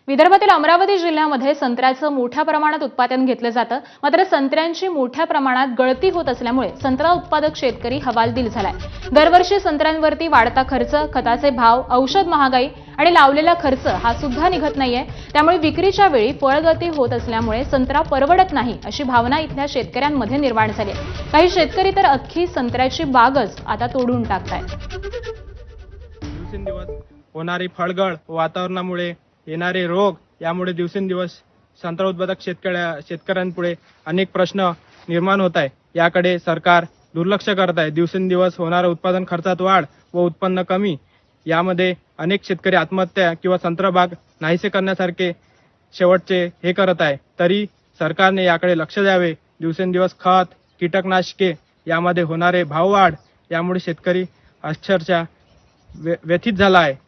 विदर्भातील अमरावती जिल्ह्यामध्ये संत्र्याचं मोठ्या प्रमाणात उत्पादन घेतलं जातं। मात्र संत्र्यांची मोठ्या प्रमाणात गळती होत असल्यामुळे संत्रा उत्पादक शेतकरी हवालदिल झालाय। दरवर्षी संत्र्यांवरती वाढता खर्च, खताचे भाव, औषध महागाई आणि लावलेला खर्च हा सुद्धा निघत नाहीये। त्यामुळे विक्रीच्या वेळी फळगळती होत असल्यामुळे संत्रा परवडत नाही अशी भावना इथल्या शेतकऱ्यांमध्ये निर्माण झाली आहे। काही शेतकरी तर अख्खी संत्र्याची बागच आता तोडून टाकतायत। दिवसेंदिवस होणारी फळगळ, वातावरणामुळे येणारे रोग यामुळे दिवसेंदिवस संत्रा उत्पादक शेतकऱ्यांपुढे अनेक प्रश्न निर्माण होत आहे। याकडे सरकार दुर्लक्ष करत आहे। दिवसेंदिवस होणारा उत्पादन खर्चात वाढ व उत्पन्न कमी यामध्ये अनेक शेतकरी आत्महत्या किंवा संत्रा बाग नाहीसे करण्यासारखे शेवटचे हे करत आहे। तरी सरकारने याकडे लक्ष द्यावे। दिवसेंदिवस खत, कीटकनाशके यामध्ये होणारे भाव वाढ यामुळे शेतकरी अक्षरशः व्यथित झाला आहे।